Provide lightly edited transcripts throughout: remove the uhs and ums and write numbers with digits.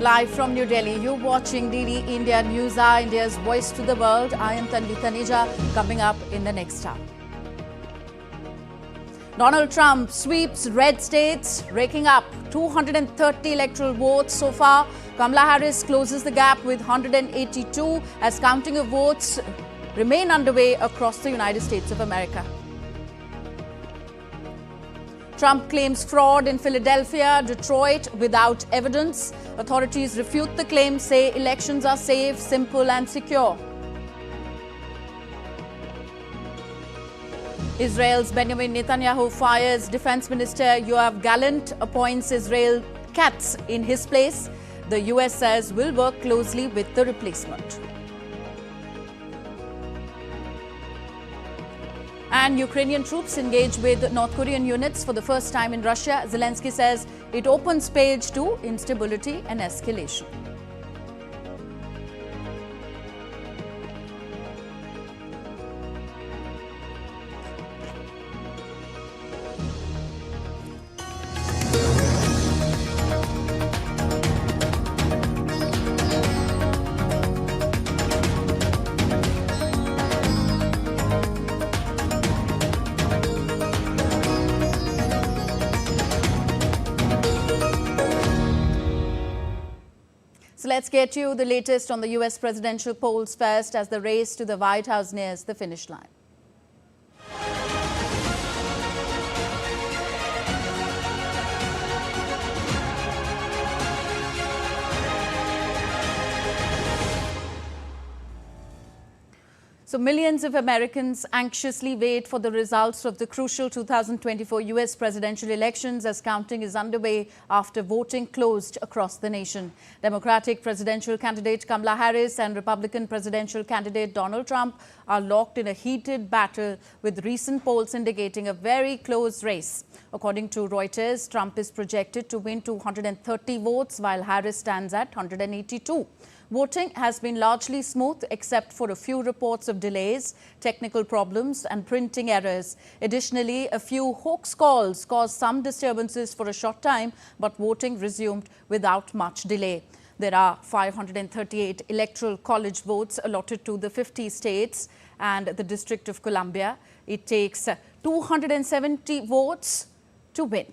Live from New Delhi, you're watching DD India News Hour, India's voice to the world. I am Tanvi Taneja, coming up in the next hour. Donald Trump sweeps red states, raking up 230 electoral votes so far. Kamala Harris closes the gap with 182 as counting of votes remain underway across the United States of America. Trump claims fraud in Philadelphia, Detroit without evidence. Authorities refute the claim, say elections are safe, simple and secure. Israel's Benjamin Netanyahu fires Defense Minister Yoav Gallant, appoints Israel Katz in his place. The US says will work closely with the replacement. And Ukrainian troops engage with North Korean units for the first time in Russia. Zelensky says it opens page to instability and escalation. So let's get you the latest on the US presidential polls first as the race to the White House nears the finish line. So millions of Americans anxiously wait for the results of the crucial 2024 US presidential elections as counting is underway after voting closed across the nation. Democratic presidential candidate Kamala Harris and Republican presidential candidate Donald Trump are locked in a heated battle, with recent polls indicating a very close race. According to Reuters, Trump is projected to win 230 votes while Harris stands at 182. Voting has been largely smooth except for a few reports of delays, technical problems and printing errors. Additionally, a few hoax calls caused some disturbances for a short time, but voting resumed without much delay. There are 538 electoral college votes allotted to the 50 states and the District of Columbia. It takes 270 votes to win.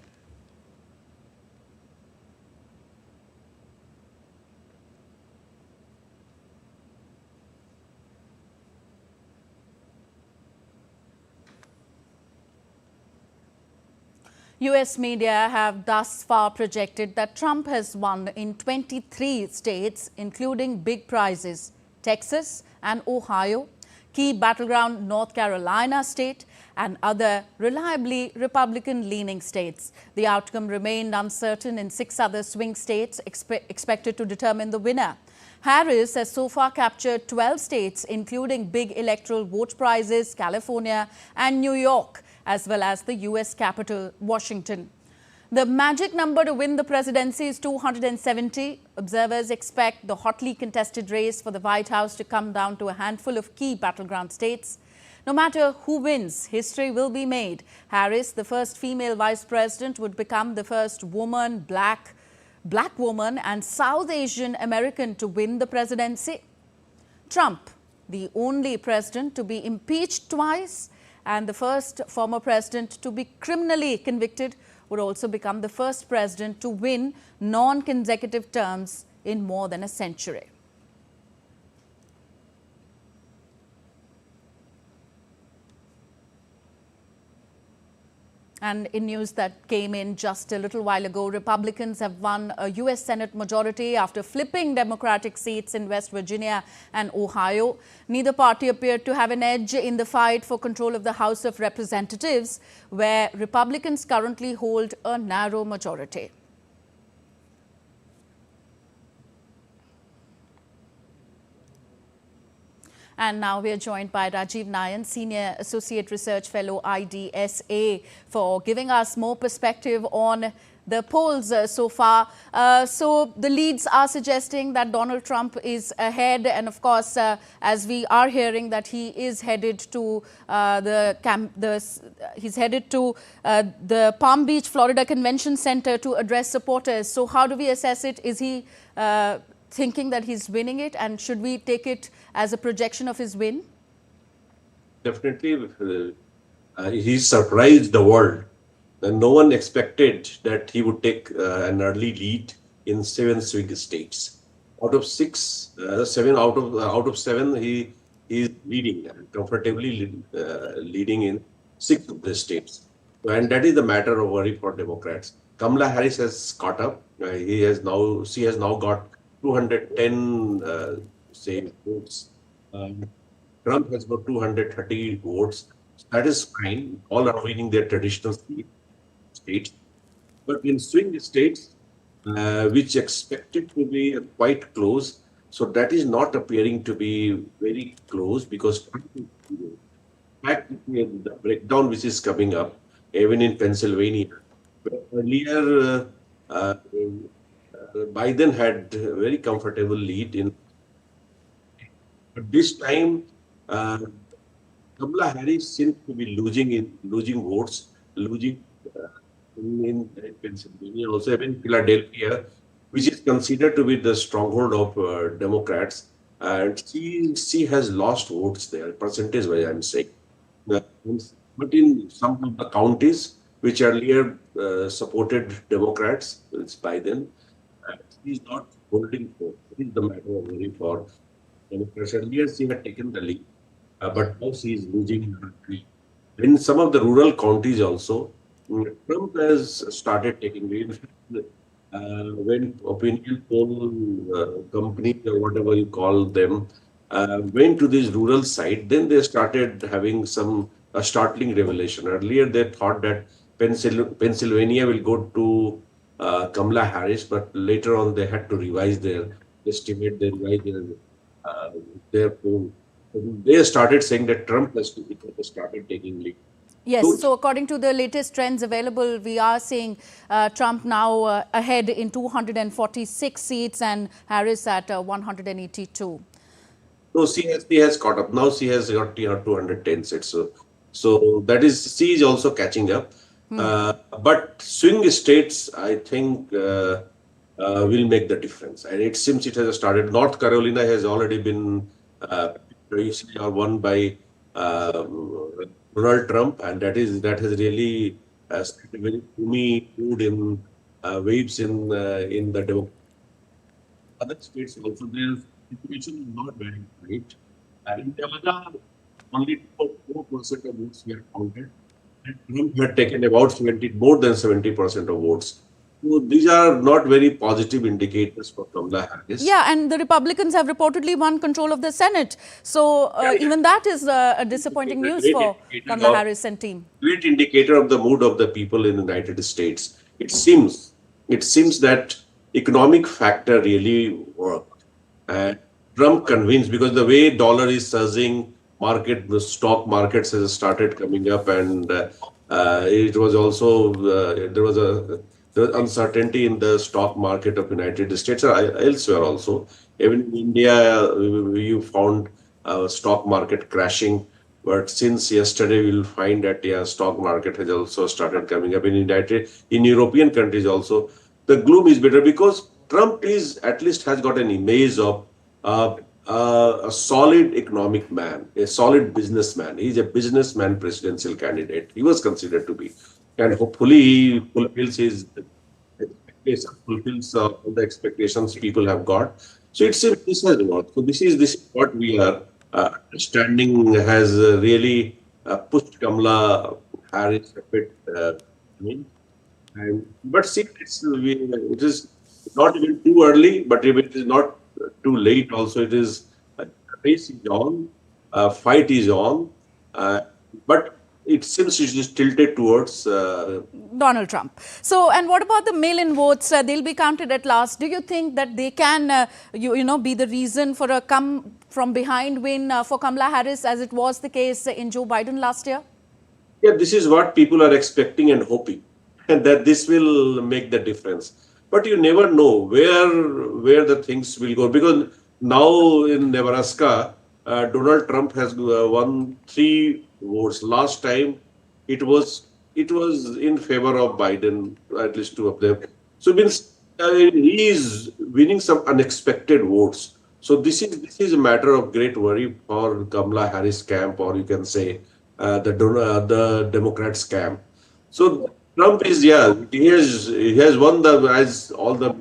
US media have thus far projected that Trump has won in 23 states, including big prizes, Texas and Ohio, key battleground North Carolina state, and other reliably Republican-leaning states. The outcome remained uncertain in 6 other swing states expected to determine the winner. Harris has so far captured 12 states, including big electoral vote prizes, California and New York, as well as the US capital, Washington. The magic number to win the presidency is 270. Observers expect the hotly contested race for the White House to come down to a handful of key battleground states. No matter who wins, history will be made. Harris, the first female vice president, would become the first woman, black woman and South Asian American to win the presidency. Trump, the only president to be impeached twice and the first former president to be criminally convicted, would also become the first president to win non-consecutive terms in more than a century. And in news that came in just a little while ago, Republicans have won a US Senate majority after flipping Democratic seats in West Virginia and Ohio. Neither party appeared to have an edge in the fight for control of the House of Representatives, where Republicans currently hold a narrow majority. And now we are joined by Rajiv Nayan, Senior Associate Research Fellow, IDSA, for giving us more perspective on the polls so far. So the leads are suggesting that Donald Trump is ahead, and of course, as we are hearing that he is headed to the Palm Beach, Florida Convention Center to address supporters. So how do we assess it? Is he thinking that he's winning it, and should we take it as a projection of his win? Definitely, he surprised the world. No one expected that he would take an early lead in 7 swing states. Out of 6, 7 out of 7, he is leading comfortably, leading in 6 of the states, and that is the matter of worry for Democrats. Kamala Harris has caught up. She has now got 210 say votes. Trump has got 230 votes. That is fine. All are winning their traditional states. But in swing states, which expected to be quite close, so that is not appearing to be very close because in fact, the breakdown which is coming up, even in Pennsylvania, where earlier Biden had a very comfortable lead in, but this time Kamala Harris seems to be losing votes, losing in Pennsylvania, also even Philadelphia, which is considered to be the stronghold of Democrats, and she has lost votes there, percentage-wise, I'm saying. Uh, But in some of the counties which earlier supported Democrats, it's Biden, he's not holding forth. This is the matter of worry for Democrats. Earlier, she had taken the lead, but now she is losing her lead. In some of the rural counties also, Trump has started taking lead. When opinion poll companies or whatever you call them went to this rural side, then they started having some a startling revelation. Earlier, they thought that Pennsylvania will go to Kamala Harris, but later on they had to revise their estimate, they revise their poll. They started saying that Trump has started taking lead. Yes, so according to the latest trends available, we are seeing Trump now ahead in 246 seats and Harris at 182. No, she has caught up. Now she has got 210 seats. So that is, she is also catching up. But swing states, I think, will make the difference. And it seems it has started. North Carolina has already been won by Donald Trump, and that has really started a very gloomy mood in waves in the Democratic. Other states also, their situation is not very great. In Nevada, only 4% of votes were counted, and Trump had taken about more than 70% of votes. So these are not very positive indicators for Kamala Harris. Yeah, and the Republicans have reportedly won control of the Senate. So even that is a disappointing news for Kamala Harris and team. Great indicator of the mood of the people in the United States. It seems that economic factor really worked. And Trump convinced, because the way dollar is surging, the stock markets has started coming up, and it was also there was uncertainty in the stock market of United States or elsewhere also. Even in India, you found stock market crashing. But since yesterday, we'll find that stock market has also started coming up in European countries also. The gloom is better because Trump at least has got an image of a solid economic man, a solid businessman. He's a businessman presidential candidate. He was considered to be. And hopefully he fulfills his expectations, fulfills all the expectations people have got. So this has worked. So this is what we are understanding has really pushed Kamala Harris a bit. But see, it is not even too early, but if it is not too late, also it is race is on, fight is on, but it seems it is tilted towards Donald Trump. So, and what about the mail-in votes? They'll be counted at last. Do you think that they can, be the reason for a come from behind win for Kamala Harris, as it was the case in Joe Biden last year? Yeah, this is what people are expecting and hoping. and that this will make the difference. But you never know where the things will go, because now in Nebraska, Donald Trump has won 3 votes. Last time it was in favor of Biden, at least 2 of them. So means he is winning some unexpected votes. So this is a matter of great worry for Kamala Harris camp, or you can say the Democrats camp. So Trump is, yeah, he has won the, as all the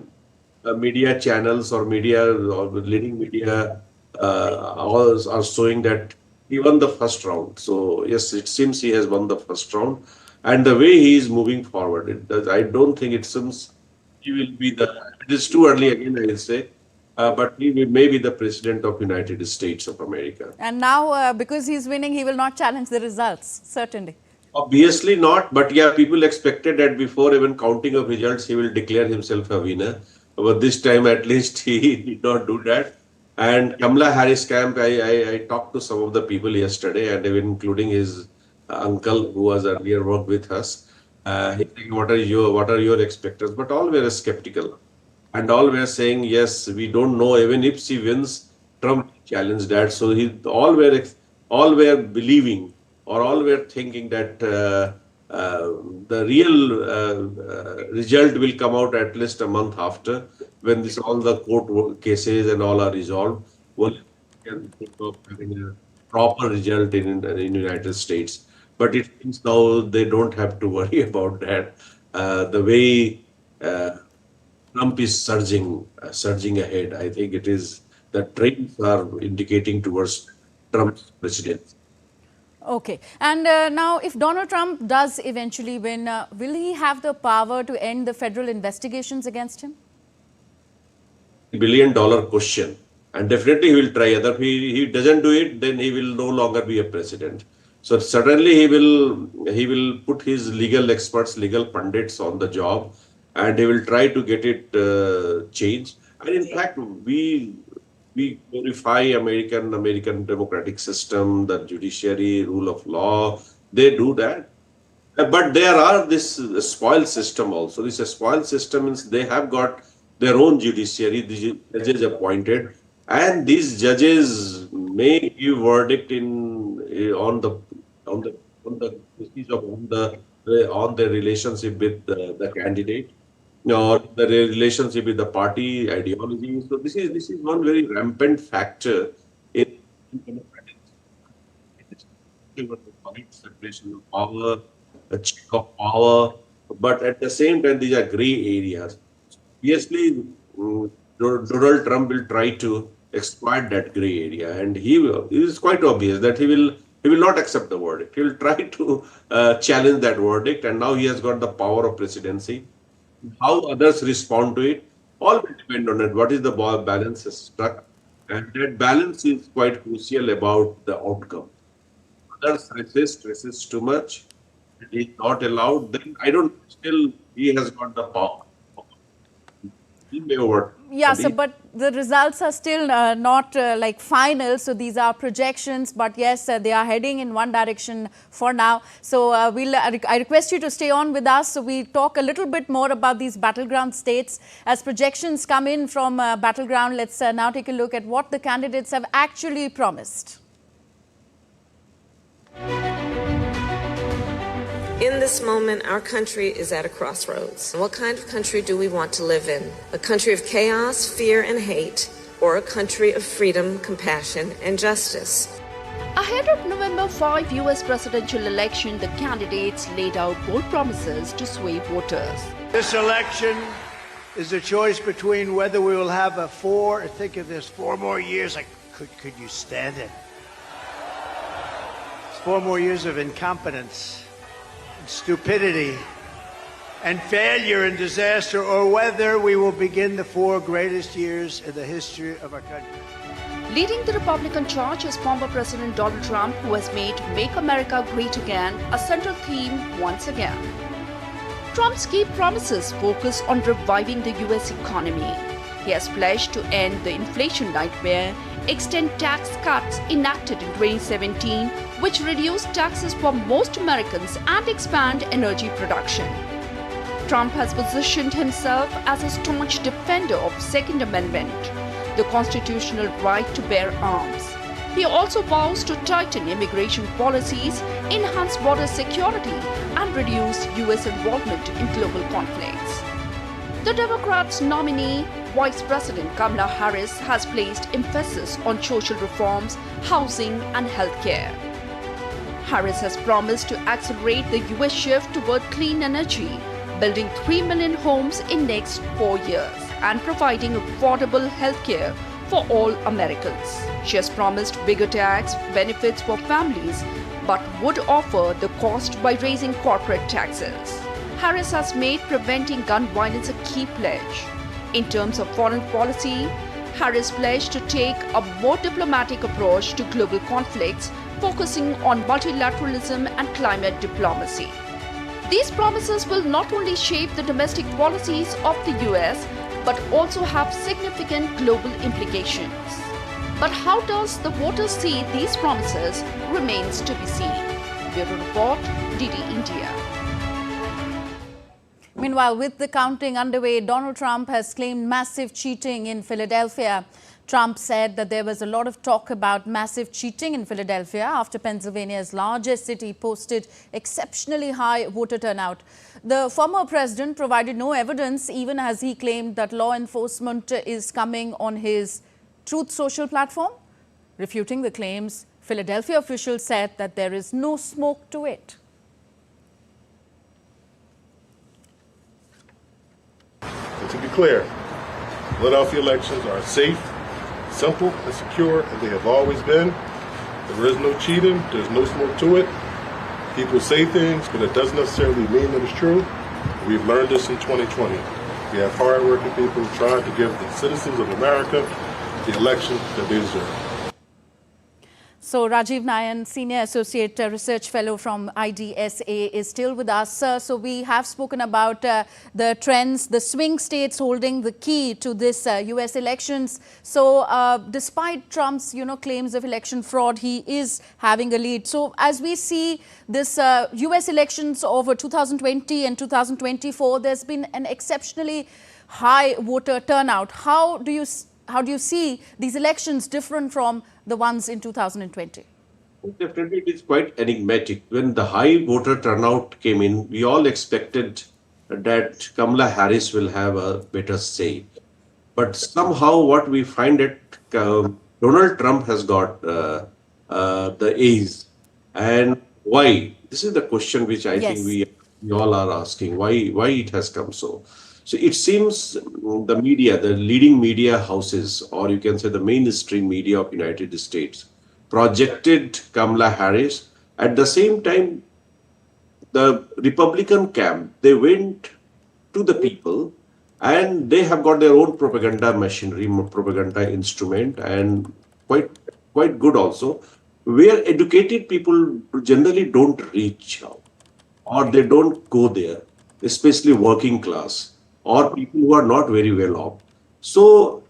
media channels or media or the leading media all are showing that he won the first round. So yes, it seems he has won the first round, and the way he is moving forward, I don't think it seems he will be the. It is too early again, I will say, but may be the president of United States of America. And now, because he's winning, he will not challenge the results, certainly. Obviously not, but yeah, people expected that before even counting of results, he will declare himself a winner. But this time, at least, he did not do that. And Kamala Harris camp, I talked to some of the people yesterday, and even including his uncle, who was earlier worked with us. He said, what are your expectations? But all were skeptical, and all were saying, yes, we don't know. Even if she wins, Trump challenged that. So all were believing, or all were thinking that the real result will come out at least a month after, when all the court cases and all are resolved. Well, we can think of having a proper result in United States. But it seems now they don't have to worry about that. The way Trump is surging ahead, I think it is the trends are indicating towards Trump's presidency. Okay. And now, if Donald Trump does eventually win, will he have the power to end the federal investigations against him? $1 billion question, and definitely he will try. If he doesn't do it, then he will no longer be a president. So suddenly he will put his legal experts, legal pundits on the job, and he will try to get it changed. And in fact, we glorify American democratic system, the judiciary, rule of law. They do that. But there are this spoiled system also. This spoiled system means they have got their own judiciary, the judges appointed, and these judges may give verdict on the relationship with the candidate, or the relationship with the party ideology. So this is one very rampant factor in democratic separation of power, a check of power, but at the same time these are gray areas. Obviously, Donald Trump will try to exploit that gray area, and it is quite obvious that he will not accept the verdict. He will try to challenge that verdict, and now he has got the power of presidency. How others respond to it all will depend on it. What is the balance is struck, and that balance is quite crucial about the outcome. Others resist too much, it is not allowed. Then he has got the power. He may over. Yeah, so but the results are still not like final. So these are projections, but yes, they are heading in one direction for now. So I request you to stay on with us. So we talk a little bit more about these battleground states as projections come in from battleground. Let's now take a look at what the candidates have actually promised. In this moment, our country is at a crossroads. What kind of country do we want to live in? A country of chaos, fear, and hate, or a country of freedom, compassion, and justice? Ahead of November 5 US presidential election, the candidates laid out bold promises to sway voters. This election is a choice between whether we will have think of this, 4 more years. Could you stand it? 4 more years of incompetence, stupidity, and failure and disaster, or whether we will begin the 4 greatest years in the history of our country. Leading the Republican charge is former President Donald Trump, who has made Make America Great Again a central theme once again. Trump's key promises focus on reviving the US economy. He has pledged to end the inflation nightmare, extend tax cuts enacted in 2017, which reduced taxes for most Americans, and expand energy production. Trump has positioned himself as a staunch defender of Second Amendment, the constitutional right to bear arms. He also vows to tighten immigration policies, enhance border security, and reduce US involvement in global conflicts. The Democrats' nominee, Vice President Kamala Harris, has placed emphasis on social reforms, housing, and healthcare. Harris has promised to accelerate the US shift toward clean energy, building 3 million homes in next 4 years, and providing affordable healthcare for all Americans. She has promised bigger tax benefits for families, but would offer the cost by raising corporate taxes. Harris has made preventing gun violence a key pledge. In terms of foreign policy, Harris pledged to take a more diplomatic approach to global conflicts, focusing on multilateralism and climate diplomacy. These promises will not only shape the domestic policies of the US, but also have significant global implications. But how does the voters see these promises remains to be seen. Bureau Report, DD India. Meanwhile, with the counting underway, Donald Trump has claimed massive cheating in Philadelphia. Trump said that there was a lot of talk about massive cheating in Philadelphia after Pennsylvania's largest city posted exceptionally high voter turnout. The former president provided no evidence, even as he claimed that law enforcement is coming on his Truth Social platform. Refuting the claims, Philadelphia officials said that there is no smoke to it. And to be clear, Philadelphia elections are safe, simple, and secure, and they have always been. There is no cheating, there's no smoke to it. People say things, but it doesn't necessarily mean that it's true. We've learned this in 2020. We have hardworking people trying to give the citizens of America the election that they deserve. So Rajiv Nayan, Senior Associate Research Fellow from IDSA, is still with us. So we have spoken about the trends, the swing states holding the key to this US elections. So despite Trump's, claims of election fraud, he is having a lead. So as we see this US elections over 2020 and 2024, there's been an exceptionally high voter turnout. How do you see these elections different from the ones in 2020? Definitely, it is quite enigmatic. When the high voter turnout came in, we all expected that Kamala Harris will have a better say. But somehow what we find that Donald Trump has got the A's. And why? This is the question which I think we all are asking. Why it has come so? So it seems the media, the leading media houses, or you can say the mainstream media of United States, projected Kamala Harris. At the same time, the Republican camp, they went to the people and they have got their own propaganda machinery, propaganda instrument, and quite good also, where educated people generally don't reach out or they don't go there, especially working class or people who are not very well off. So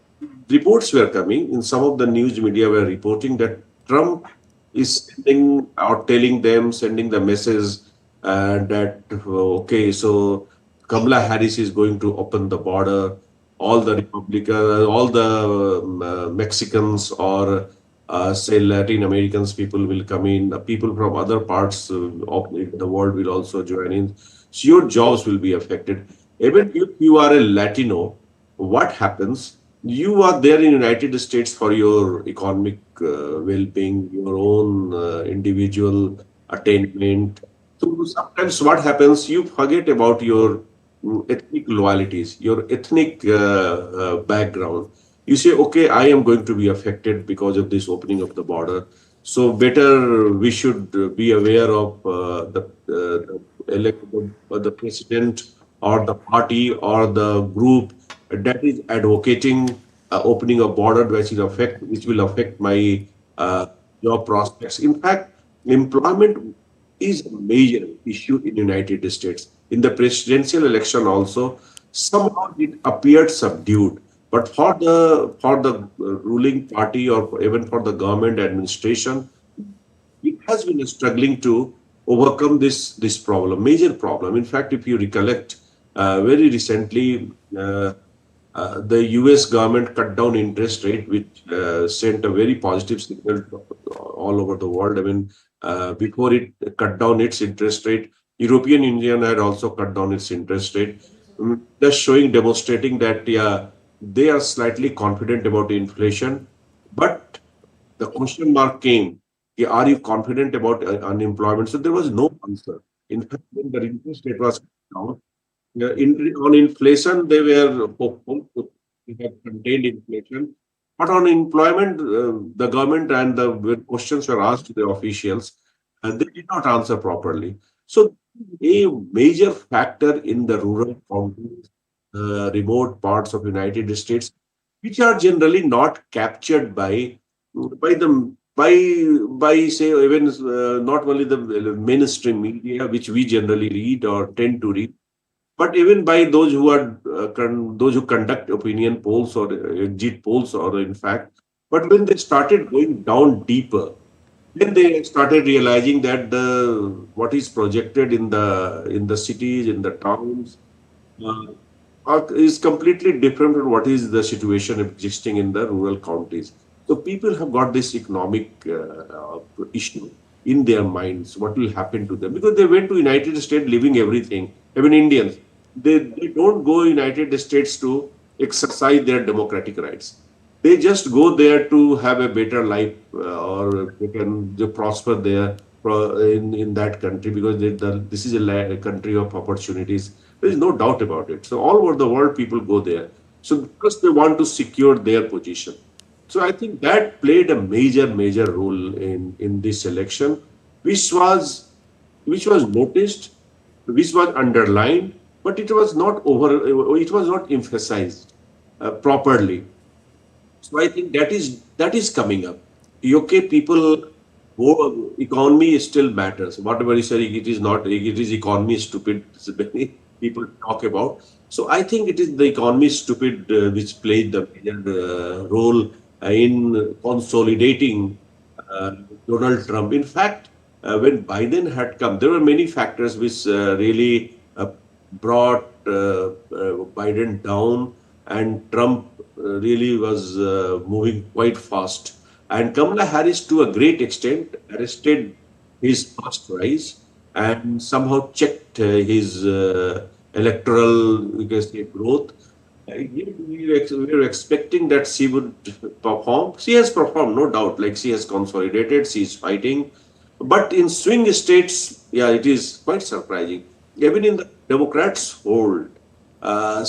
reports were coming, in some of the news media were reporting that Trump is sending or telling them, sending the message that, okay, so Kamala Harris is going to open the border, all the Republicans, all the Mexicans or say Latin Americans people will come in, people from other parts of the world will also join in. So your jobs will be affected. Even if you are a Latino, what happens? You are there in United States for your economic well-being, your own individual attainment. So sometimes what happens, you forget about your ethnic loyalties, your ethnic background. You say, okay, I am going to be affected because of this opening of the border. So better we should be aware of the president or the party or the group that is advocating opening a border which will affect my job prospects. In fact, employment is a major issue in the United States. In the presidential election also, somehow it appeared subdued. But for the ruling party or even for the government administration, it has been struggling to overcome this problem, major problem. In fact, if you recollect, Very recently, the US government cut down interest rate, which sent a very positive signal all over the world. I mean, before it cut down its interest rate, European Union had also cut down its interest rate, just showing, demonstrating that yeah, they are slightly confident about inflation. But the question mark came, yeah, are you confident about unemployment? So there was no answer. In fact, when the interest rate was down, on inflation, they were hopeful to have contained inflation. But on employment, the government and the when questions were asked to the officials, and they did not answer properly. So, a major factor in the rural counties, remote parts of United States, which are generally not captured by the by say even not only the mainstream media, which we generally read or tend to read, but even by those who are those who conduct opinion polls or exit polls, or in fact, but when they started going down deeper, then they started realizing that the what is projected in the cities, in the towns, uh, is completely different from what is the situation existing in the rural counties. So people have got this economic issue in their minds. What will happen to them? Because they went to United States, leaving everything. Even Indians, they don't go United States to exercise their democratic rights. They just go there to have a better life, or they prosper there in that country, because this is a country of opportunities. There is no doubt about it. So all over the world, people go there. So because they want to secure their position. So I think that played a major role in this election, which was which was noticed, which was underlined, but it was not emphasized properly. So I think that is coming up. UK people, economy still matters. Whatever you say, it is not. It is economy stupid. Many people talk about. So I think it is the economy stupid which played the major role in consolidating uh, Donald Trump. In fact, when Biden had come, there were many factors which really brought Biden down, and Trump really was moving quite fast. And Kamala Harris, to a great extent, arrested his fast rise and somehow checked his electoral, we can say, growth. We were expecting that she would perform. She has performed, no doubt. Like, she has consolidated, she is fighting. But in swing states, yeah, it is quite surprising. Even in the Democrats' fold,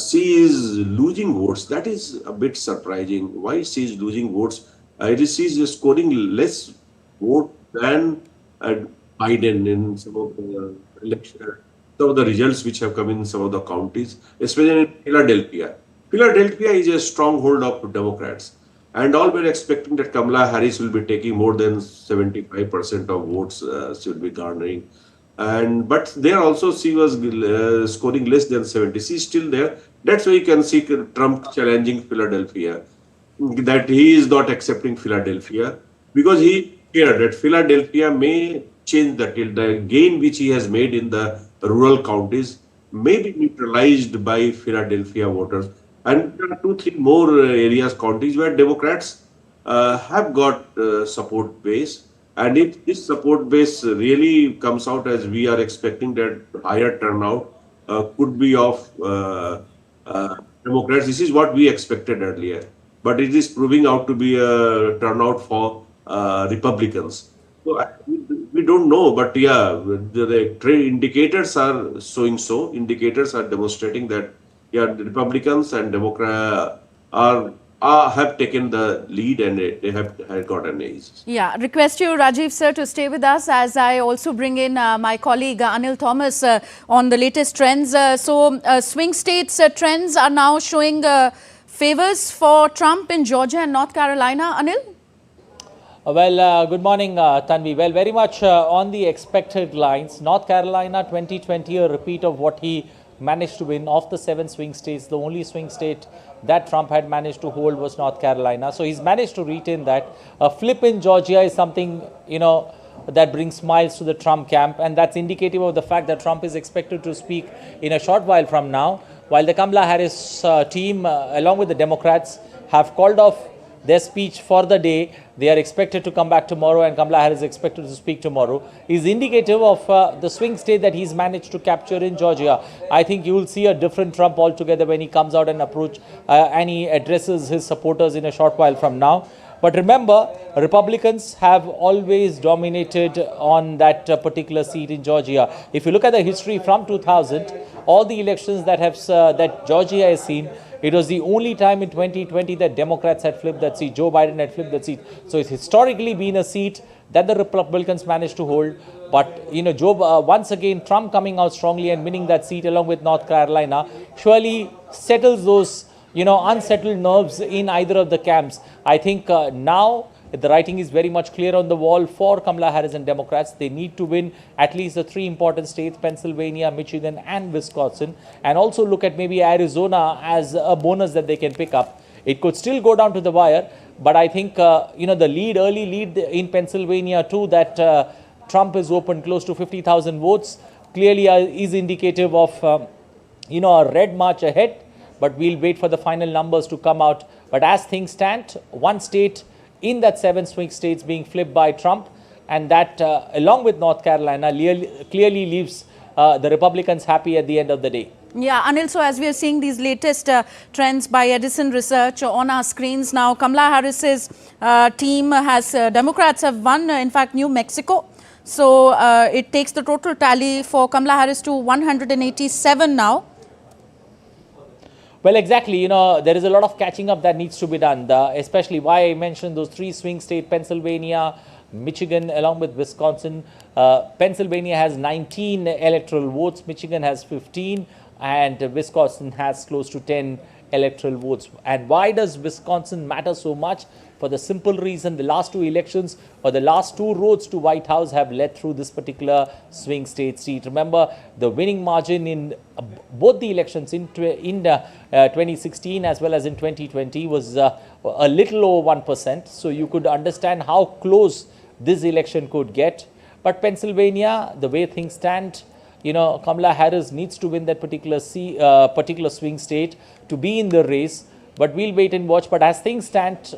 she is losing votes. That is a bit surprising. Why she is losing votes? It is she is scoring less vote than Biden in some of the election, some of the results which have come in some of the counties, especially in Philadelphia. Philadelphia is a stronghold of Democrats, and all were expecting that Kamala Harris will be taking more than 75% of votes. She will be garnering, and but there also she was scoring less than 70. She's still there. That's why you can see Trump challenging Philadelphia, that he is not accepting Philadelphia, because he feared that Philadelphia may change the tilt. The gain which he has made in the rural counties may be neutralized by Philadelphia voters. And there are two, three more areas, counties where Democrats have got support base. And if this support base really comes out as we are expecting, that higher turnout could be of Democrats. This is what we expected earlier, but it is proving out to be a turnout for Republicans. So we don't know, but yeah, the trade indicators are showing so. Indicators are demonstrating that yeah, the Republicans and Democrats have taken the lead, and they have got an edge. Yeah, request you, Rajiv sir, to stay with us as I also bring in my colleague Anil Thomas on the latest trends. Swing states trends are now showing favors for Trump in Georgia and North Carolina. Anil? Good morning, Tanvi. Well, very much on the expected lines. North Carolina 2020, a repeat of what he managed to win. Of the 7 swing states, the only swing state that Trump had managed to hold was North Carolina. So he's managed to retain that. A flip in Georgia is something, that brings smiles to the Trump camp, and that's indicative of the fact that Trump is expected to speak in a short while from now, while the Kamala Harris team, along with the Democrats, have called off their speech for the day. They are expected to come back tomorrow, and Kamala Harris is expected to speak tomorrow, is indicative of the swing state that he's managed to capture in Georgia. I think you will see a different Trump altogether when he comes out and and he addresses his supporters in a short while from now. But remember, Republicans have always dominated on that particular seat in Georgia. If you look at the history from 2000, all the elections that Georgia has seen, it was the only time in 2020 that Democrats had flipped that seat. Joe Biden had flipped that seat. So it's historically been a seat that the Republicans managed to hold. But, once again, Trump coming out strongly and winning that seat along with North Carolina surely settles those, unsettled nerves in either of the camps. I think now the writing is very much clear on the wall for Kamala Harris and Democrats. They need to win at least the three important states, Pennsylvania, Michigan and Wisconsin, and also look at maybe Arizona as a bonus that they can pick up. It could still go down to the wire, but I think, the early lead in Pennsylvania too, that Trump is open close to 50,000 votes, clearly is indicative of, a red march ahead, but we'll wait for the final numbers to come out. But as things stand, one state in that 7 swing states being flipped by Trump, and that along with North Carolina clearly leaves the Republicans happy at the end of the day. Yeah, Anil, so as we are seeing these latest trends by Edison Research on our screens now, Kamala Harris's team Democrats have won, in fact, New Mexico. So it takes the total tally for Kamala Harris to 187 now. Well, exactly. There is a lot of catching up that needs to be done, especially why I mentioned those three swing states, Pennsylvania, Michigan, along with Wisconsin. Pennsylvania has 19 electoral votes, Michigan has 15, and Wisconsin has close to 10 electoral votes. And why does Wisconsin matter so much? For the simple reason, the last two elections or the last two roads to White House have led through this particular swing state seat. Remember, the winning margin in both the elections in 2016 as well as in 2020 was a little over 1%. So you could understand how close this election could get. But Pennsylvania, the way things stand, Kamala Harris needs to win that particular swing state to be in the race. But we'll wait and watch. But as things stand,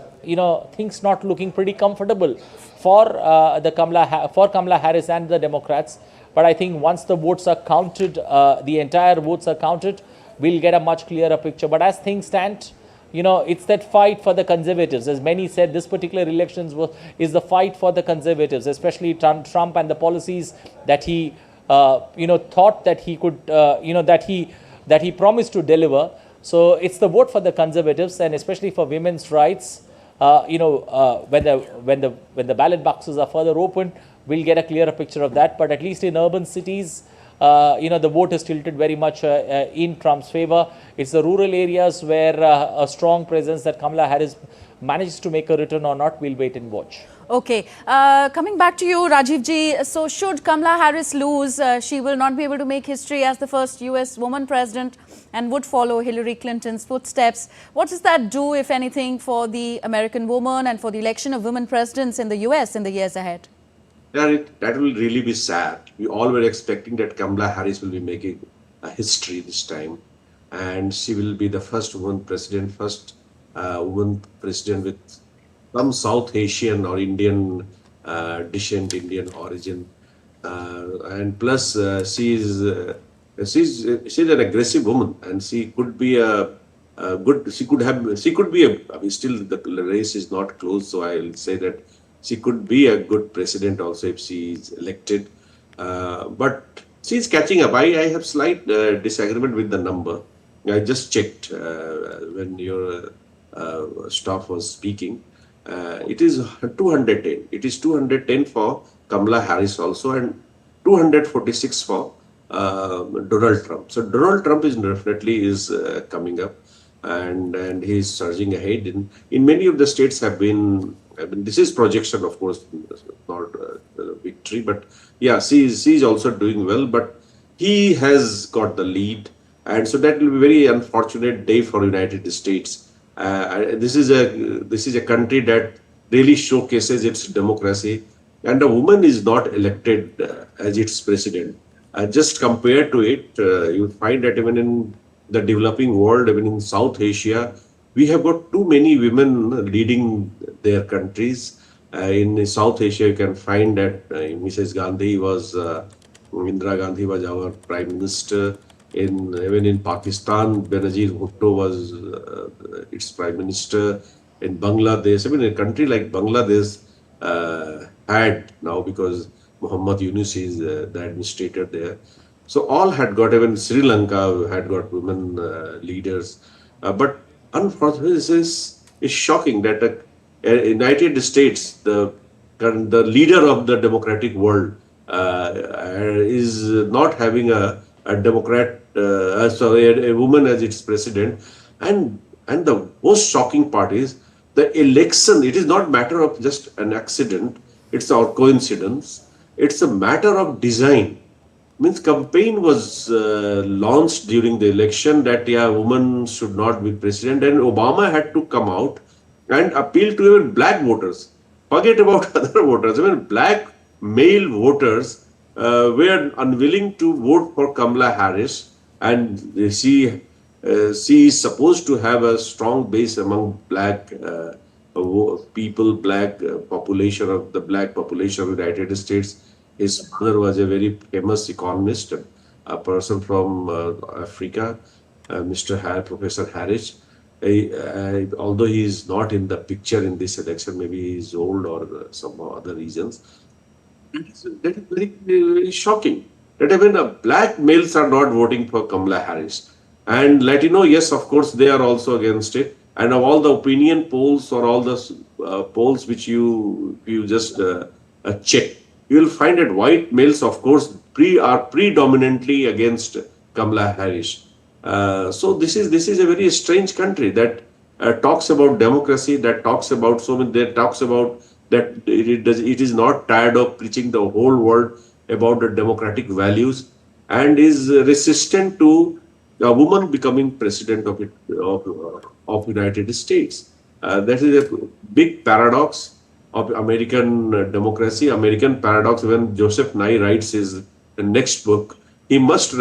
things not looking pretty comfortable for Kamala Harris and the Democrats. But I think once the votes are counted, the entire votes are counted, we'll get a much clearer picture. But as things stand, it's that fight for the conservatives. As many said, this particular elections is the fight for the conservatives, especially Trump and the policies that he, thought that he could, that he promised to deliver. So it's the vote for the conservatives, and especially for women's rights. When the ballot boxes are further open, we'll get a clearer picture of that. But at least in urban cities, the vote is tilted very much in Trump's favor. It's the rural areas where a strong presence that Kamala Harris manages to make a return or not, we'll wait and watch. Okay. Coming back to you, Rajiv ji. So should Kamala Harris lose, she will not be able to make history as the first US woman president and would follow Hillary Clinton's footsteps. What does that do, if anything, for the American woman and for the election of women presidents in the US in the years ahead? Yeah, that will really be sad. We all were expecting that Kamala Harris will be making a history this time. And she will be the first woman president, woman president with some South Asian or Indian descent, Indian origin, and plus she's an aggressive woman, and she could be still the race is not closed, so I'll say that she could be a good president also if she is elected. But she's catching up. I have slight disagreement with the number. I just checked when your staff was speaking. It is 210. It is 210 for Kamala Harris also, and 246 for Donald Trump. So Donald Trump is definitely coming up, and he is surging ahead. In many of the states have been. I mean, this is projection, of course, not victory, but yeah, she is also doing well. But he has got the lead, and so that will be a very unfortunate day for United States. This is a country that really showcases its democracy and a woman is not elected as its president. Just compared to it, you find that even in the developing world, even in South Asia, we have got too many women leading their countries. In South Asia, you can find that Mrs. Gandhi was, Indira Gandhi was our prime minister. Even in Pakistan, Benazir Bhutto was its prime minister. In Bangladesh, I mean, a country like Bangladesh had now, because Muhammad Yunus is the administrator there. So all had got, even Sri Lanka had got women leaders. But unfortunately, is shocking that the United States, the leader of the democratic world, is not having a Democrat, sorry, a woman as its president. And the most shocking part is the election. It is not matter of just an accident. It's a coincidence. It's a matter of design. Means campaign was launched during the election that woman should not be president, and Obama had to come out and appeal to even black voters. Forget about other voters. Even black male voters were unwilling to vote for Kamala Harris, and she is supposed to have a strong base among black people, black population of the black population of the United States. His father was a very famous economist, a person from Africa, Professor Harris. Although he is not in the picture in this election, maybe he is old or some other reasons. That is very, very shocking. That even black males are not voting for Kamala Harris. And Latino, yes, of course, they are also against it. And of all the opinion polls or all the polls which you just check, you will find that white males, of course, are predominantly against Kamala Harris. So this is a very strange country that talks about democracy, that talks about so many, that talks about that it is not tired of preaching the whole world about the democratic values, and is resistant to a woman becoming president of United States. That is a big paradox of American democracy, American paradox. When Joseph Nye writes his next book, he must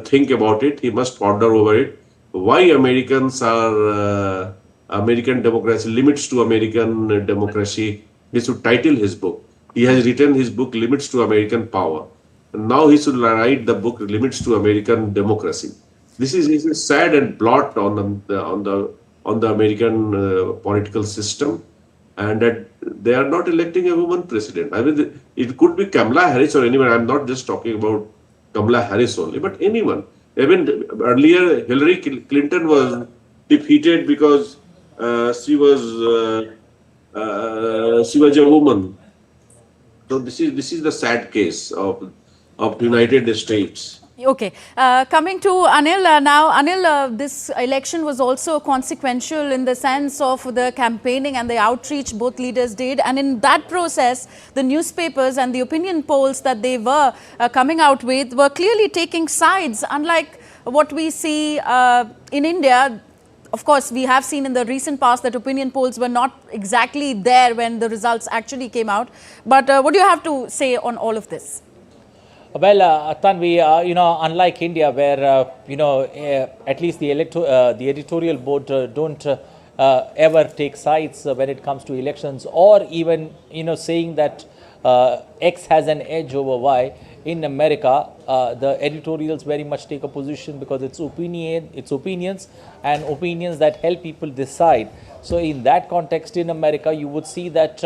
think about it. He must ponder over it. Why Americans are American democracy, limits to American democracy. He should title his book. He has written his book, Limits to American Power. And now he should write the book, Limits to American Democracy. This is a sad and blot on the American political system, and that they are not electing a woman president. I mean, it could be Kamala Harris or anyone. I'm not just talking about Kamala Harris only, but anyone. Even earlier, Hillary Clinton was defeated because she was a woman. So this is the sad case of the United States. Okay, coming to Anil now. Anil, this election was also consequential in the sense of the campaigning and the outreach both leaders did, and in that process, the newspapers and the opinion polls that they were coming out with were clearly taking sides, unlike what we see in India. Of course, we have seen in the recent past that opinion polls were not exactly there when the results actually came out. But what do you have to say on all of this? Well, Tanvi, unlike India, where at least the editorial board don't ever take sides when it comes to elections, or even saying that X has an edge over Y. In America, the editorials very much take a position because it's opinions and opinions that help people decide. So in that context, in America, you would see that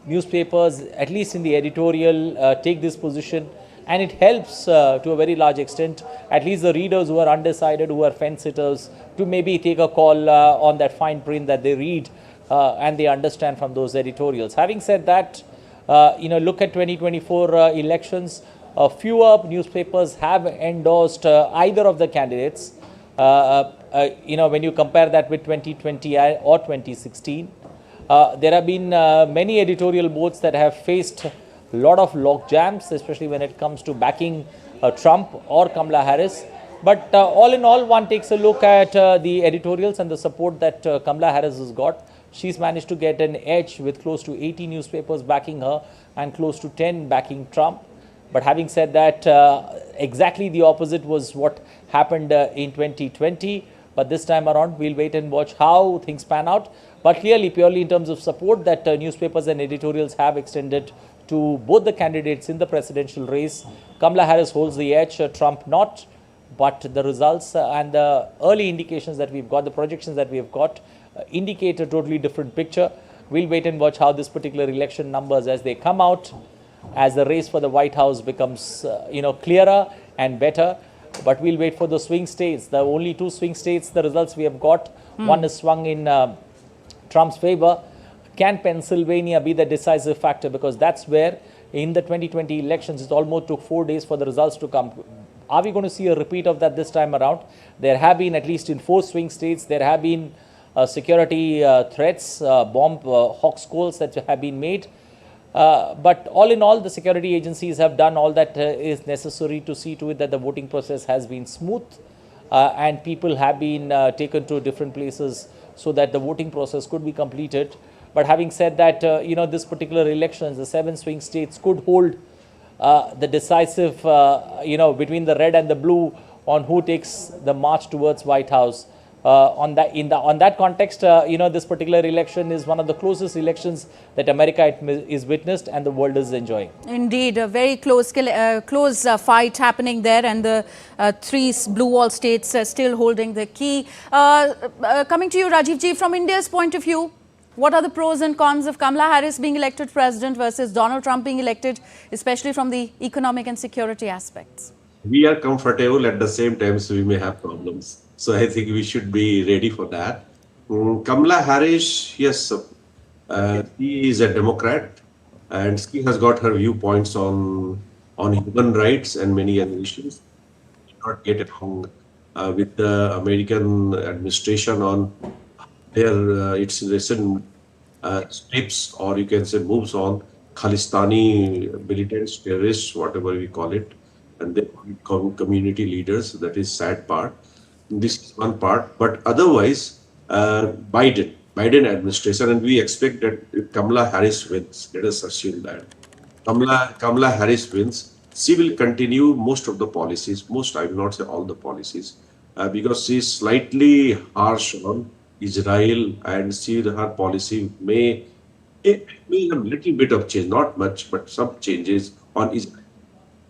newspapers, at least in the editorial, take this position, and it helps to a very large extent, at least the readers who are undecided, who are fence sitters, to maybe take a call on that fine print that they read and they understand from those editorials. Having said that, look at 2024 elections. Fewer newspapers have endorsed either of the candidates. When you compare that with 2020 or 2016. There have been many editorial boards that have faced a lot of log jams, especially when it comes to backing Trump or Kamala Harris. But all in all, one takes a look at the editorials and the support that Kamala Harris has got. She's managed to get an edge with close to 80 newspapers backing her and close to 10 backing Trump. But having said that, exactly the opposite was what happened in 2020. But this time around, we'll wait and watch how things pan out. But clearly, purely in terms of support that newspapers and editorials have extended to both the candidates in the presidential race, Kamala Harris holds the edge, Trump not. But the results and the early indications that we've got, the projections that we have got, indicate a totally different picture. We'll wait and watch how this particular election numbers as they come out, as the race for the White House becomes clearer and better. But we'll wait for the swing states. The only two swing states, the results we have got, one is swung in Trump's favor. Can Pennsylvania be the decisive factor? Because that's where in the 2020 elections, it almost took 4 days for the results to come. Are we going to see a repeat of that this time around? There have been, at least in 4 swing states, there have been security threats, bomb hawks calls that have been made. But all in all, the security agencies have done all that is necessary to see to it that the voting process has been smooth and people have been taken to different places so that the voting process could be completed. But having said that, this particular elections, the 7 swing states could hold the decisive, between the red and the blue on who takes the march towards White House. On that context, this particular election is one of the closest elections that America is witnessed and the world is enjoying. Indeed, a very close fight happening there, and the 3 blue wall states still holding the key. Coming to you, Rajiv ji, from India's point of view, what are the pros and cons of Kamala Harris being elected president versus Donald Trump being elected, especially from the economic and security aspects? We are comfortable, at the same time, so we may have problems. So I think we should be ready for that. Kamala Harris, yes, she is a Democrat and she has got her viewpoints on human rights and many other issues. She did not get along with the American administration on its recent steps, or you can say moves on Khalistani militants, terrorists, whatever we call it, and they become community leaders. That is sad part. This is one part, but otherwise, Biden administration, and we expect that if Kamala Harris wins, let us assume that Kamala Harris wins, she will continue most of the policies, I will not say all the policies, because she is slightly harsh on Israel, and her policy may have a little bit of change, not much, but some changes on Israel.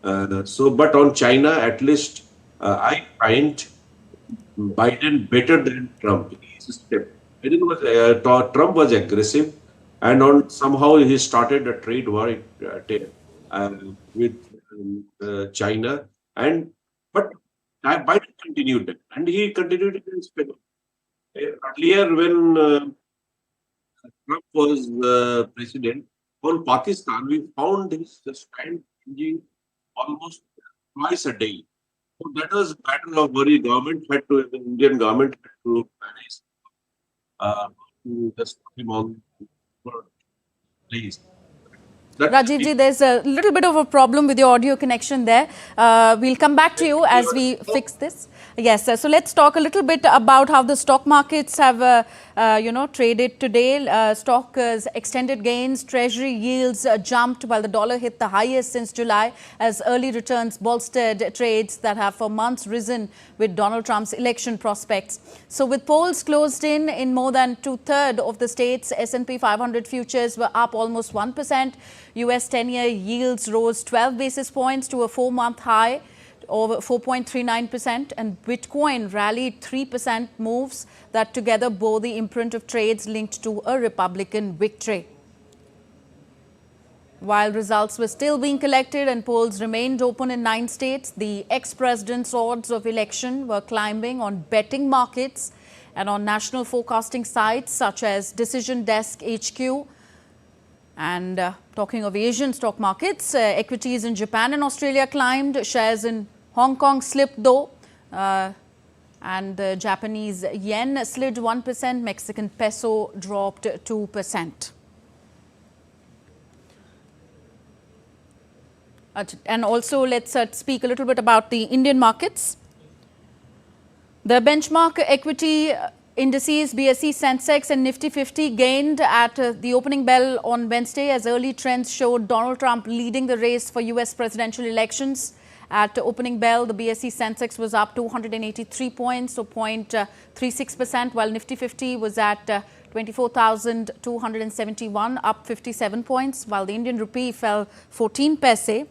But on China, at least I find Biden better than Trump. Trump was aggressive, and somehow he started a trade war with China, but Biden continued it, and he continued it in spite of. Earlier, when Trump was president, on Pakistan, we found his stand changing almost twice a day. So that was a matter of worry. The Indian government had to manage to just put him on place. Rajiv ji, there's a little bit of a problem with your audio connection there. We'll come back to you as we fix this. Yes, so let's talk a little bit about how the stock markets have, traded today. Stocks extended gains, treasury yields jumped while the dollar hit the highest since July as early returns bolstered trades that have for months risen with Donald Trump's election prospects. So with polls closed in more than 2/3 of the states, S&P 500 futures were up almost 1%. US 10-year yields rose 12 basis points to a 4-month high, over 4.39%, and Bitcoin rallied 3% moves that together bore the imprint of trades linked to a Republican victory. While results were still being collected and polls remained open in 9 states, the ex-president's odds of election were climbing on betting markets and on national forecasting sites such as Decision Desk HQ. And talking of Asian stock markets, equities in Japan and Australia climbed, shares in Hong Kong slipped though, and the Japanese yen slid 1%, Mexican peso dropped 2%. And also let's speak a little bit about the Indian markets. The benchmark equity indices BSE, Sensex and Nifty 50 gained at the opening bell on Wednesday as early trends showed Donald Trump leading the race for US presidential elections. At opening bell, the BSE Sensex was up 283 points, so 0.36%, while Nifty 50 was at 24,271, up 57 points, while the Indian rupee fell 14 paise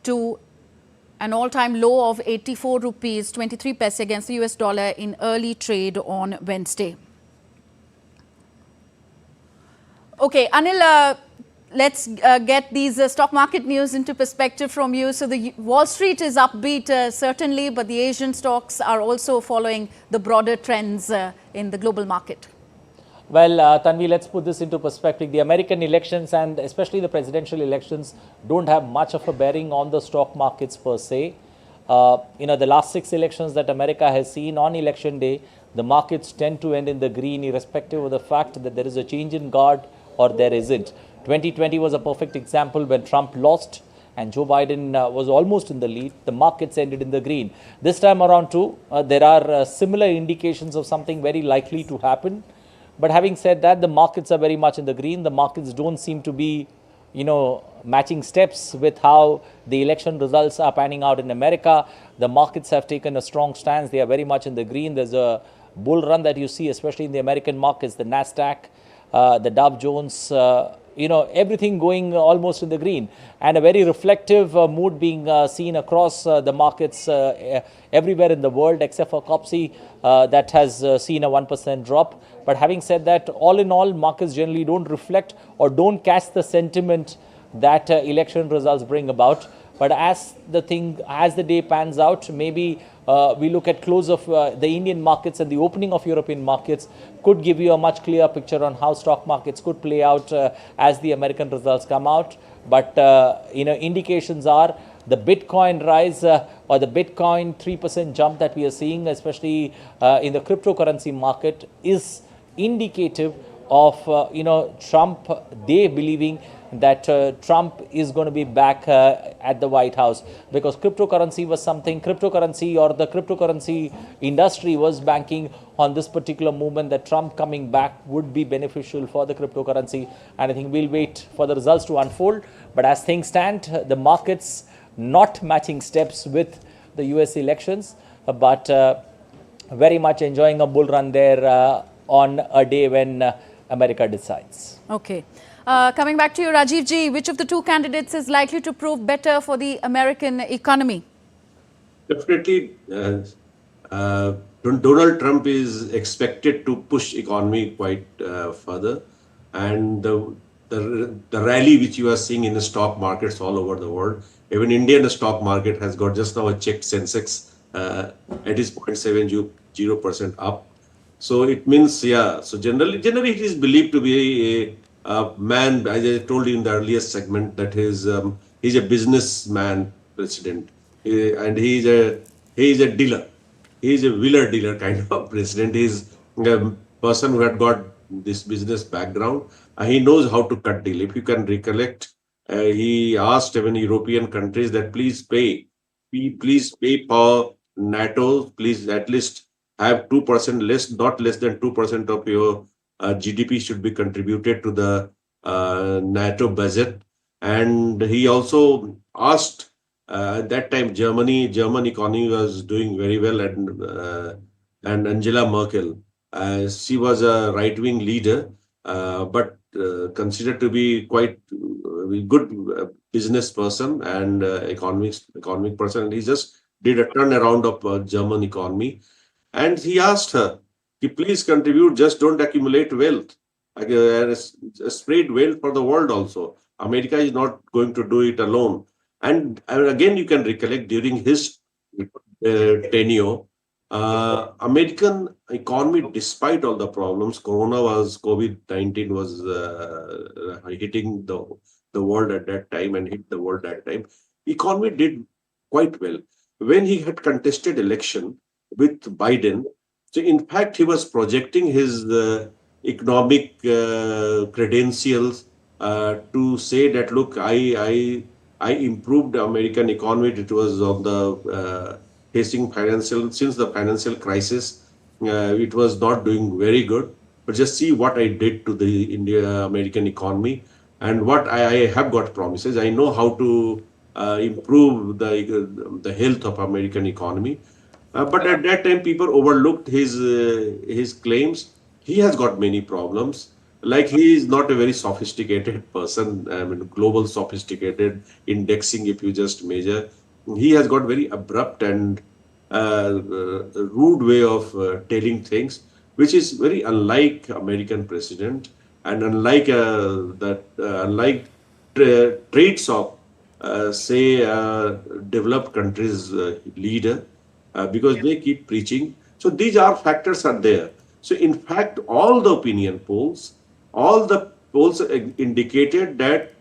to an all-time low of 84 rupees 23 paise against the US dollar in early trade on Wednesday. Okay, Anil, let's get these stock market news into perspective from you. So the Wall Street is upbeat, certainly, but the Asian stocks are also following the broader trends in the global market. Well, Tanvi, let's put this into perspective. The American elections and especially the presidential elections don't have much of a bearing on the stock markets per se. The last 6 elections that America has seen on election day, the markets tend to end in the green irrespective of the fact that there is a change in guard or there isn't. 2020 was a perfect example when Trump lost and Joe Biden was almost in the lead. The markets ended in the green. This time around too, there are similar indications of something very likely to happen. But having said that, the markets are very much in the green. The markets don't seem to be, matching steps with how the election results are panning out in America. The markets have taken a strong stance. They are very much in the green. There's a bull run that you see, especially in the American markets, the NASDAQ, the Dow Jones, everything going almost in the green, and a very reflective mood being seen across the markets everywhere in the world except for COPSI that has seen a 1% drop. But having said that, all in all, markets generally don't reflect or don't catch the sentiment that election results bring about. But as the day pans out, maybe we look at close of the Indian markets and the opening of European markets could give you a much clearer picture on how stock markets could play out as the American results come out. But indications are the Bitcoin rise or the Bitcoin 3% jump that we are seeing, especially in the cryptocurrency market, is indicative of Trump, they believing that Trump is going to be back at the White House, because cryptocurrency or the cryptocurrency industry was banking on this particular movement that Trump coming back would be beneficial for the cryptocurrency. And I think we'll wait for the results to unfold. But as things stand, the markets not matching steps with the US elections, but very much enjoying a bull run there on a day when America decides. Okay. Coming back to you, Rajiv ji, which of the two candidates is likely to prove better for the American economy? Definitely, Donald Trump is expected to push economy quite further, and the rally which you are seeing in the stock markets all over the world, even Indian stock market has got just now a checked Sensex at is 0.70% up. So it means, so generally it is believed to be a man, as I told you in the earlier segment, that he's a businessman president, and he's a dealer. He's a wheeler dealer kind of president. He's a person who had got this business background. He knows how to cut deal. If you can recollect, he asked even European countries that please pay for NATO, please at least have 2% less, not less than 2% of your GDP should be contributed to the NATO budget. And he also asked at that time German economy was doing very well, and Angela Merkel, she was a right-wing leader, but considered to be quite good business person and economic person. And he just did a turnaround of German economy. And he asked her, please contribute, just don't accumulate wealth. Spread wealth for the world also. America is not going to do it alone. And again, you can recollect during his tenure, American economy, despite all the problems, COVID-19 was hitting the world at that time and hit the world at that time, economy did quite well. When he had contested election with Biden, so in fact, he was projecting his economic credentials to say that, look, I improved the American economy. It was on the facing since the financial crisis. It was not doing very good. But just see what I did to the American economy, and what I have got promises. I know how to improve the health of American economy. But at that time, people overlooked his claims. He has got many problems. Like, he is not a very sophisticated person. I mean, global sophisticated indexing, if you just measure, he has got very abrupt and rude way of telling things, which is very unlike American president, and unlike unlike traits of say developed countries leader, because they keep preaching. So these are factors are there. So in fact, all the polls indicated that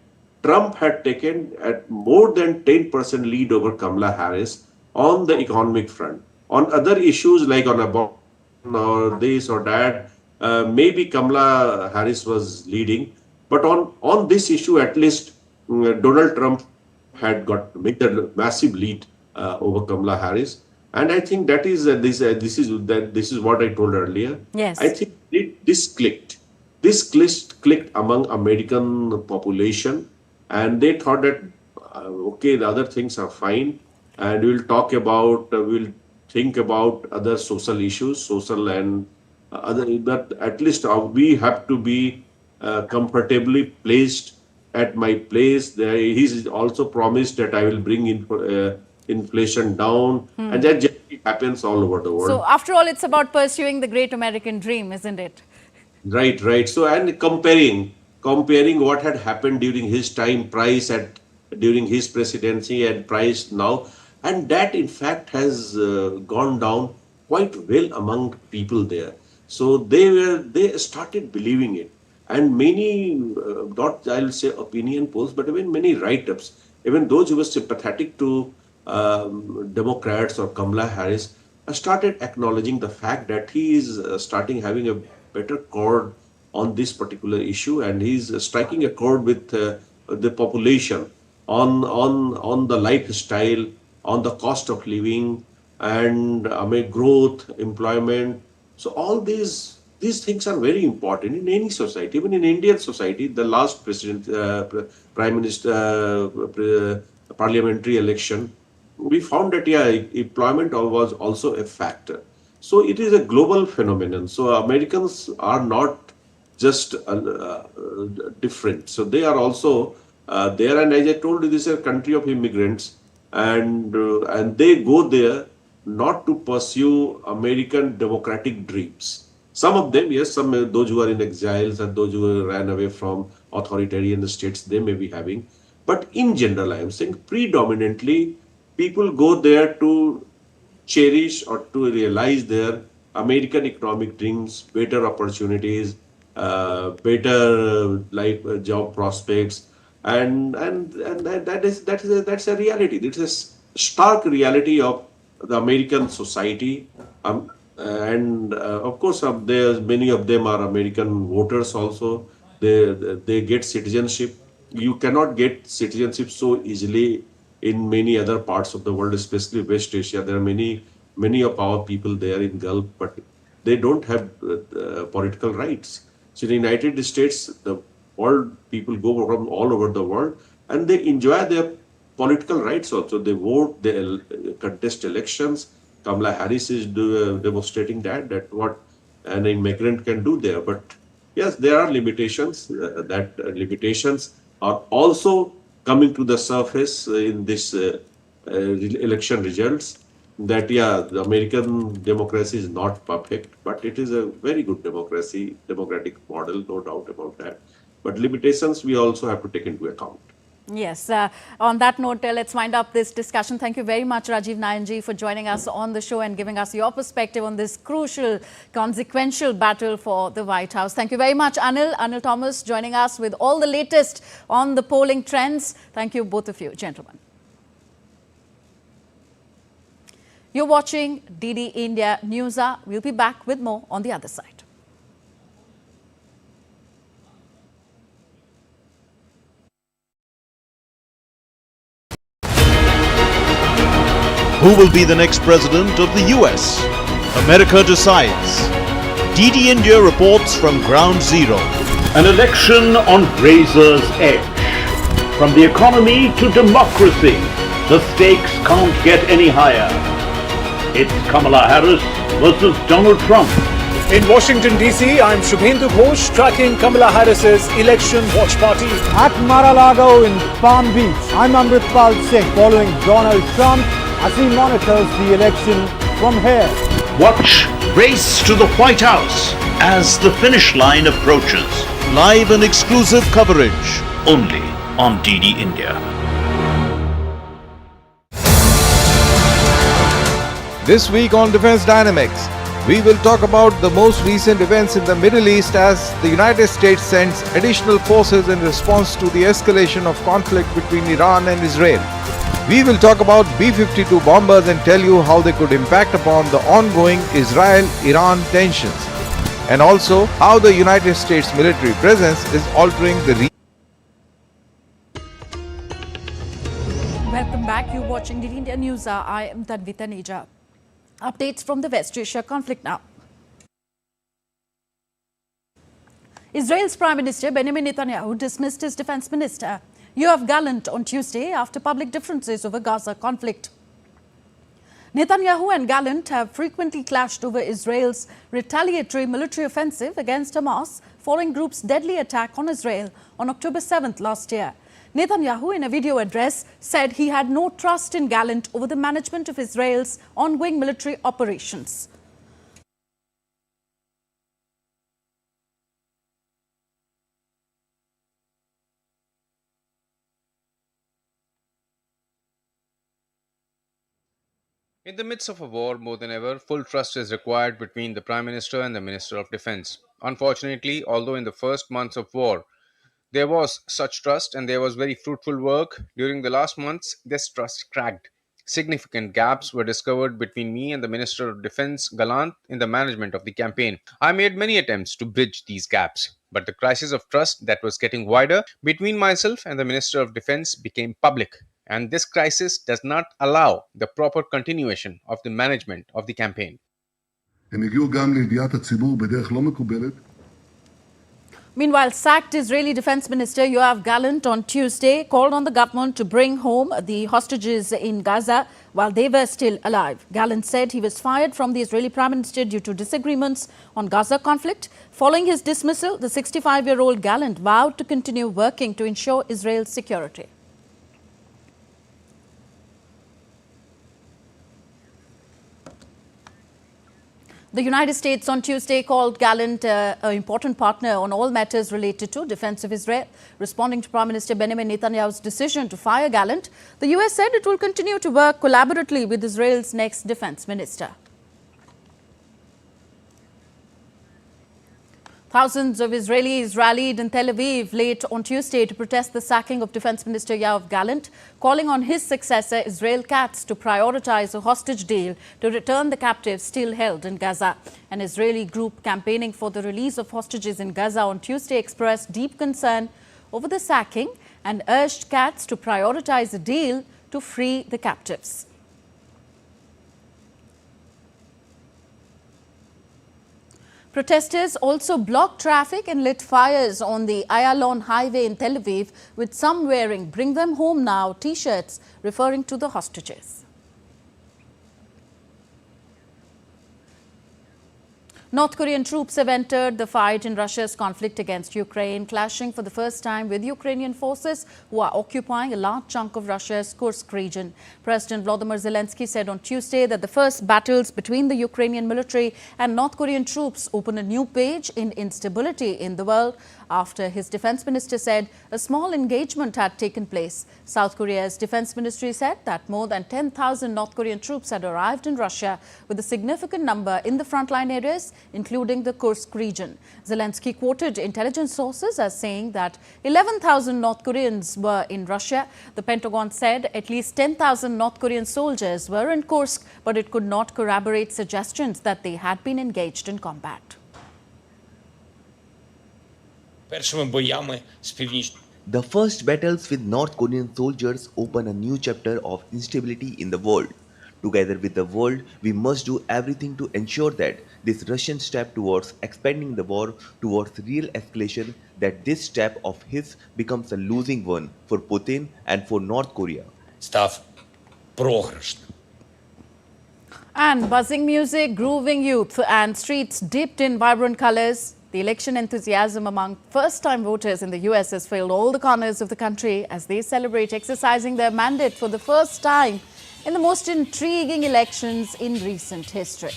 Trump had taken at more than 10% lead over Kamala Harris on the economic front. On other issues like on abortion or this or that, maybe Kamala Harris was leading. But on this issue, at least Donald Trump had got massive lead over Kamala Harris. And I think that is this is what I told earlier. Yes. I think this clicked. This clicked among American population, and they thought that okay, the other things are fine, and we'll think about other social issues, social and other. But at least we have to be comfortably placed at my place. He's also promised that I will bring inflation down, and that generally happens all over the world. So after all, it's about pursuing the great American dream, isn't it? Right, right. So, and comparing what had happened during his time, during his presidency and price now, and that in fact has gone down quite well among people there. So they started believing it, and many not I'll say opinion polls, but even many write-ups, even those who were sympathetic to Democrats or Kamala Harris, started acknowledging the fact that he is starting having a better chord on this particular issue, and he's striking a chord with the population on the lifestyle, on the cost of living, and growth, employment. So all these things are very important in any society, even in Indian society. The last prime minister, parliamentary election, we found that employment was also a factor. So it is a global phenomenon. So Americans are not just different. So they are also there. And as I told you, this is a country of immigrants, and they go there not to pursue American democratic dreams. Some of them, yes, those who are in exiles and those who ran away from authoritarian states, they may be having. But in general, I am saying predominantly people go there to cherish or to realize their American economic dreams, better opportunities, better life, job prospects, and that's a reality. It's a stark reality of the American society, and of course, there's many of them are American voters also. They get citizenship. You cannot get citizenship so easily in many other parts of the world, especially West Asia. There are many of our people there in Gulf, but they don't have political rights. So in the United States, the world people go from all over the world, and they enjoy their political rights also. They vote, they contest elections. Kamala Harris is demonstrating that what an immigrant can do there. But yes, there are limitations. That limitations are also coming to the surface in this election results. That the American democracy is not perfect, but it is a very good democratic model, no doubt about that. But limitations we also have to take into account. Yes. On that note, let's wind up this discussion. Thank you very much, Rajiv Nayanji, for joining us on the show and giving us your perspective on this crucial, consequential battle for the White House. Thank you very much, Anil Thomas, joining us with all the latest on the polling trends. Thank you, both of you, gentlemen. You're watching DD India News Hour. We'll be back with more on the other side. Who will be the next president of the US? America decides. DD India reports from ground zero. An election on razor's edge. From the economy to democracy, the stakes can't get any higher. It's Kamala Harris versus Donald Trump. In Washington, D.C., I'm Shubhendu Ghosh tracking Kamala Harris's election watch party. At Mar-a-Lago in Palm Beach, I'm Amritpal Singh following Donald Trump as he monitors the election from here. Watch Race to the White House as the finish line approaches. Live and exclusive coverage only on DD India. This week on Defense Dynamics, we will talk about the most recent events in the Middle East as the United States sends additional forces in response to the escalation of conflict between Iran and Israel. We will talk about B-52 bombers and tell you how they could impact upon the ongoing Israel-Iran tensions, and also how the United States military presence is altering the region. Welcome back. You're watching DD India News. I am Tanvi Taneja. Updates from the West Asia conflict now. Israel's Prime Minister Benjamin Netanyahu dismissed his defense minister, Yoav Gallant, on Tuesday after public differences over Gaza conflict. Netanyahu and Gallant have frequently clashed over Israel's retaliatory military offensive against Hamas following group's deadly attack on Israel on October 7th last year. Netanyahu, in a video address, said he had no trust in Gallant over the management of Israel's ongoing military operations. In the midst of a war, more than ever, full trust is required between the Prime Minister and the Minister of Defense. Unfortunately, although in the first months of war, there was such trust and there was very fruitful work, during the last months, this trust cracked. Significant gaps were discovered between me and the Minister of Defense, Gallant, in the management of the campaign. I made many attempts to bridge these gaps, but the crisis of trust that was getting wider between myself and the Minister of Defense became public. And this crisis does not allow the proper continuation of the management of the campaign. Meanwhile, sacked Israeli Defense Minister Yoav Gallant on Tuesday called on the government to bring home the hostages in Gaza while they were still alive. Gallant said he was fired from the Israeli Prime Minister due to disagreements on Gaza conflict. Following his dismissal, the 65-year-old Gallant vowed to continue working to ensure Israel's security. The United States on Tuesday called Gallant an important partner on all matters related to defense of Israel. Responding to Prime Minister Benjamin Netanyahu's decision to fire Gallant, the US said it will continue to work collaboratively with Israel's next defense minister. Thousands of Israelis rallied in Tel Aviv late on Tuesday to protest the sacking of Defense Minister Yoav Gallant, calling on his successor Israel Katz to prioritize a hostage deal to return the captives still held in Gaza. An Israeli group campaigning for the release of hostages in Gaza on Tuesday expressed deep concern over the sacking and urged Katz to prioritize a deal to free the captives. Protesters also blocked traffic and lit fires on the Ayalon highway in Tel Aviv, with some wearing "Bring Them Home Now" t-shirts referring to the hostages. North Korean troops have entered the fight in Russia's conflict against Ukraine, clashing for the first time with Ukrainian forces who are occupying a large chunk of Russia's Kursk region. President Volodymyr Zelensky said on Tuesday that the first battles between the Ukrainian military and North Korean troops open a new page in instability in the world after his defense minister said a small engagement had taken place. South Korea's defense ministry said that more than 10,000 North Korean troops had arrived in Russia, with a significant number in the frontline areas, including the Kursk region. Zelensky quoted intelligence sources as saying that 11,000 North Koreans were in Russia. The Pentagon said at least 10,000 North Korean soldiers were in Kursk, but it could not corroborate suggestions that they had been engaged in combat. The first battles with North Korean soldiers open a new chapter of instability in the world. Together with the world, we must do everything to ensure that this Russian step towards expanding the war towards real escalation, that this step of his becomes a losing one for Putin and for North Korea. Став програшним. And buzzing music, grooving youth and streets dipped in vibrant colors. The election enthusiasm among first-time voters in the US has filled all the corners of the country as they celebrate exercising their mandate for the first time in the most intriguing elections in recent history.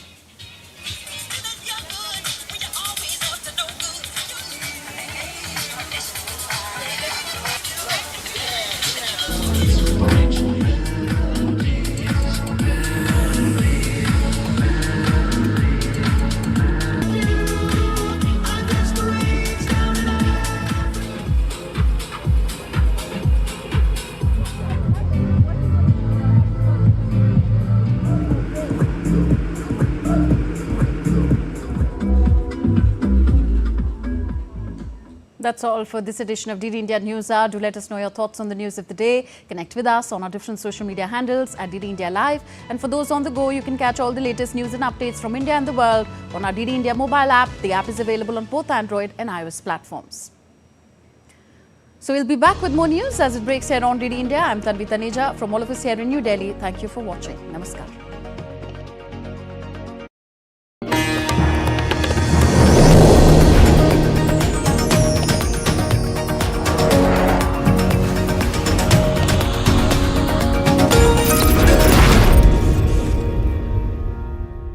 That's all for this edition of DD India News Hour. Do let us know your thoughts on the news of the day. Connect with us on our different social media handles at DD India Live. And for those on the go, you can catch all the latest news and updates from India and the world on our DD India mobile app. The app is available on both Android and iOS platforms. So we'll be back with more news as it breaks here on DD India. I'm Tanvi Taneja. From all of us here in New Delhi, thank you for watching. Namaskar.